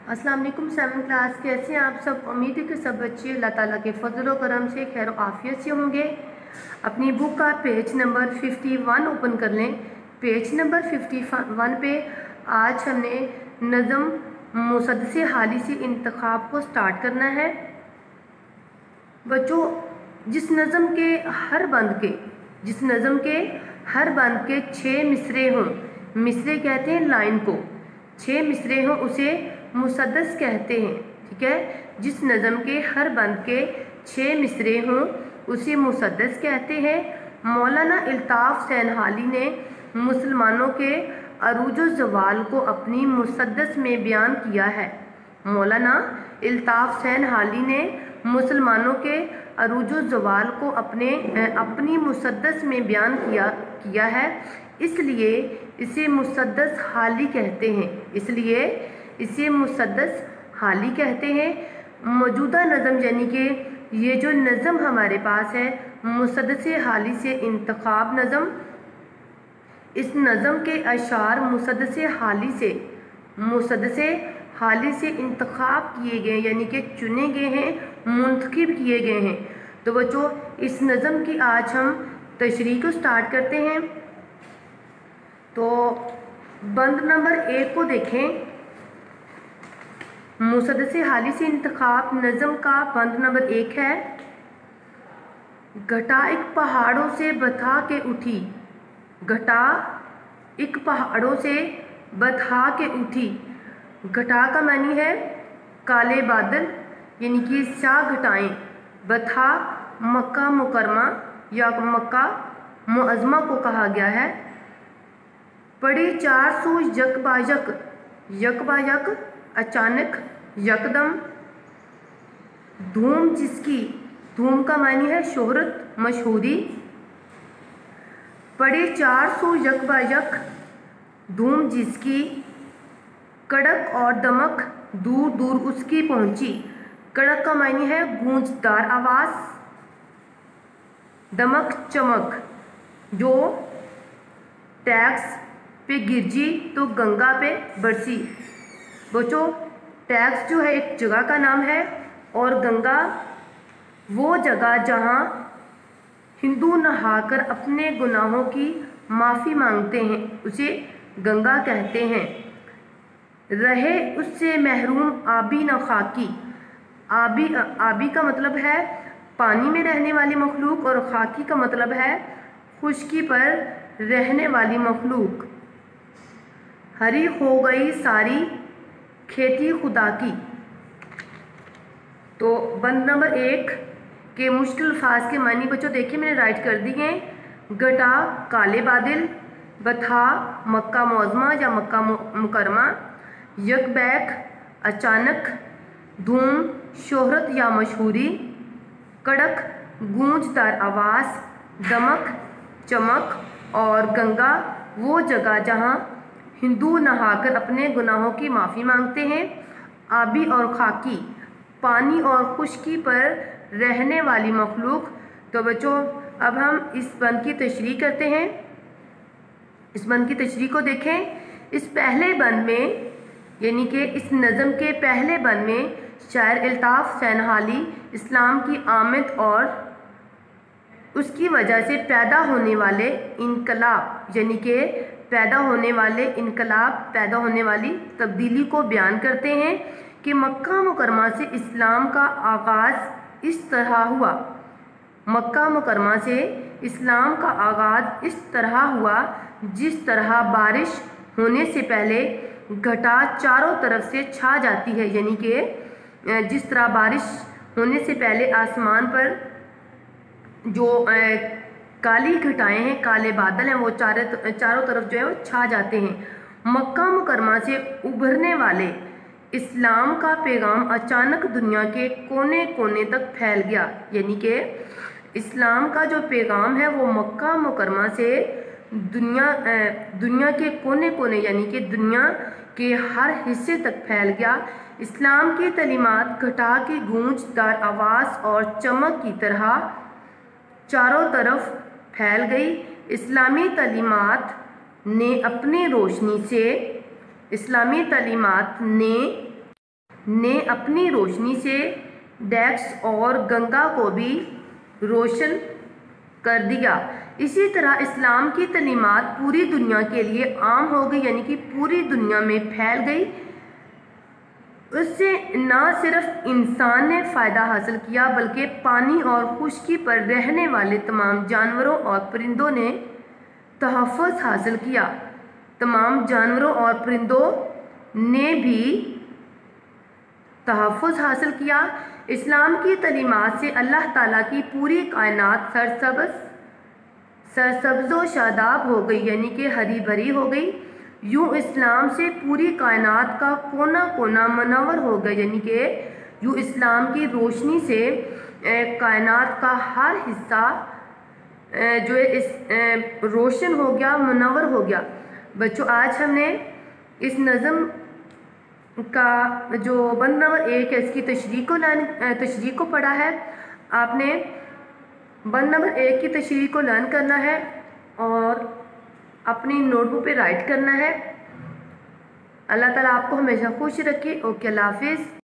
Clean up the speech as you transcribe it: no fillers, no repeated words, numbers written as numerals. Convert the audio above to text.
अस्सलाम वालेकुम 7th class. कैसे हैं आप सब? उम्मीद है कि सब बच्चे अल्लाह ताला के फजल व करम से खैर आफियत से होंगे। अपनी बुक का पेज नंबर 51 ओपन कर लें। पेज नंबर 51 पे आज हमने नज़म मुसद्दसे हाली से इंतखाब को स्टार्ट करना है। बच्चों, जिस नज़म के हर बंद के 6 मिसरे हों, मिसरे कहते हैं लाइन को, 6 मिसरे हों उसे मुसद्दस कहते हैं। ठीक है, जिस नज़म के हर बंद के 6 मिसरे हों उसे मुसद्दस कहते हैं। मौलाना अल्ताफ़ सैनहाली ने मुसलमानों के अरूज ज़वाल को अपनी मुसद्दस में बयान किया है। मौलाना अल्ताफ़ सैनहाली ने मुसलमानों के अरूज ज़वाल को अपनी मुसद्दस में बयान किया है, इसलिए इसे मुसद्दस हाली कहते हैं। मौजूदा नज़म यानी कि ये जो नज़म हमारे पास है मुसद्दसे हाली से इंतखाब नज़म, इस नज़म के अशार मुसद्दसे हाली से इंतखाब किए गए यानी कि चुने गए हैं, मुंतखब किए गए हैं। तो बच्चों, इस नज़म की आज हम तशरीह को स्टार्ट करते हैं। तो बंद नंबर 1 को देखें। मुसद्दसे हाली से इंतखाब नज़म का बंद नंबर 1 है। घटा एक पहाड़ों से बथा के उठी, घटा एक पहाड़ों से बथा के उठी। घटा का मानी है काले बादल यानी कि स्याह घटाएं। बथा मक्का मुकरमा या मक्का मुअज़्ज़मा को कहा गया है। पड़े 400 यकबायक अचानक यकदम। धूम जिसकी, धूम का मानी है शोहरत मशहूरी। पड़े 400 यकबायक धूम जिसकी, कड़क और दमक दूर दूर उसकी पहुंची। कड़क का मानी है गूंजदार आवाज़, दमक चमक। जो टैक्स पे गिरजी तो गंगा पे बरसी। बच्चों, टैक्स जो है एक जगह का नाम है और गंगा वो जगह जहाँ हिंदू नहाकर अपने गुनाहों की माफ़ी मांगते हैं उसे गंगा कहते हैं। रहे उससे महरूम आबी न खाकी। आबी का मतलब है पानी में रहने वाली मखलूक और खाकी का मतलब है खुश्की पर रहने वाली मखलूक। हरी हो गई सारी खेती खुदा की। तो बंद नंबर 1 के मुश्किल अल्फाज के मानी बच्चों देखिए मैंने राइट कर दिए हैं। घटा काले बादल, बथा मक्का मुअज़्ज़मा या मक्का मुकरमा, यकबैक अचानक, धूम शोहरत या मशहूरी, कड़क गूंजदार आवाज़, दमक चमक और गंगा वो जगह जहाँ हिंदू नहाकर अपने गुनाहों की माफ़ी मांगते हैं। आबी और खाकी पानी और खुश्की पर रहने वाली मखलूक। तो बच्चों, अब हम इस बंद की तशरीह करते हैं। इस बंद की तशरीह को देखें। इस पहले बंद में यानी कि इस नज़म के पहले बंद में शायर अल्ताफ़ सैनहाली इस्लाम की आमद और उसकी वजह से पैदा होने वाले इनकलाब यानी कि पैदा होने वाली तब्दीली को बयान करते हैं कि मक्का मुकरमा से इस्लाम का आगाज़ इस तरह हुआ। मक्का मुकरमा से इस्लाम का आगाज़ इस तरह हुआ जिस तरह बारिश होने से पहले घटा चारों तरफ से छा जाती है, यानी कि जिस तरह बारिश होने से पहले आसमान पर जो काली घटाएं हैं, काले बादल हैं, वो चारों तरफ जो है वो छा जाते हैं। मक्का मुकरमा से उभरने वाले इस्लाम का पैगाम अचानक दुनिया के कोने कोने तक फैल गया, यानी कि इस्लाम का जो पैगाम है वो मक्का मुकरमा से दुनिया के कोने कोने यानी कि दुनिया के हर हिस्से तक फैल गया। इस्लाम की तलीमात घटा की गूंजदार आवाज़ और चमक की तरह चारों तरफ फैल गई। इस्लामी तलीमात ने ने अपनी रोशनी से डेक्स और गंगा को भी रोशन कर दिया। इसी तरह इस्लाम की तलीमात पूरी दुनिया के लिए आम हो गई, यानी कि पूरी दुनिया में फैल गई। उससे न सिर्फ इंसान ने फ़ायदा हासिल किया बल्कि पानी और खुश्की पर रहने वाले तमाम जानवरों और परिंदों ने तहफ़्फ़ुज़ हासिल किया। तमाम जानवरों और परिंदों ने भी तहफ़्फ़ुज़ हासिल किया। इस्लाम की तलीमात से अल्लाह ताला की पूरी कायनात सरसब्ज़ व शादाब हो गई, यानी कि हरी भरी हो गई। यूँ इस्लाम से पूरी कायनात का कोना कोना मुनव्वर हो गया, यानी कि यूँ इस्लाम की रोशनी से कायनात का हर हिस्सा जो है इस रोशन हो गया, मुनव्वर हो गया। बच्चों, आज हमने इस नज़म का जो बंद नंबर 1 है इसकी तशरीह को पढ़ा है। आपने बंद नंबर 1 की तशरीह को लर्न करना है और अपनी नोटबुक पे राइट करना है। अल्लाह ताला आपको हमेशा खुश रखे। ओके, अल्लाह हाफिज़।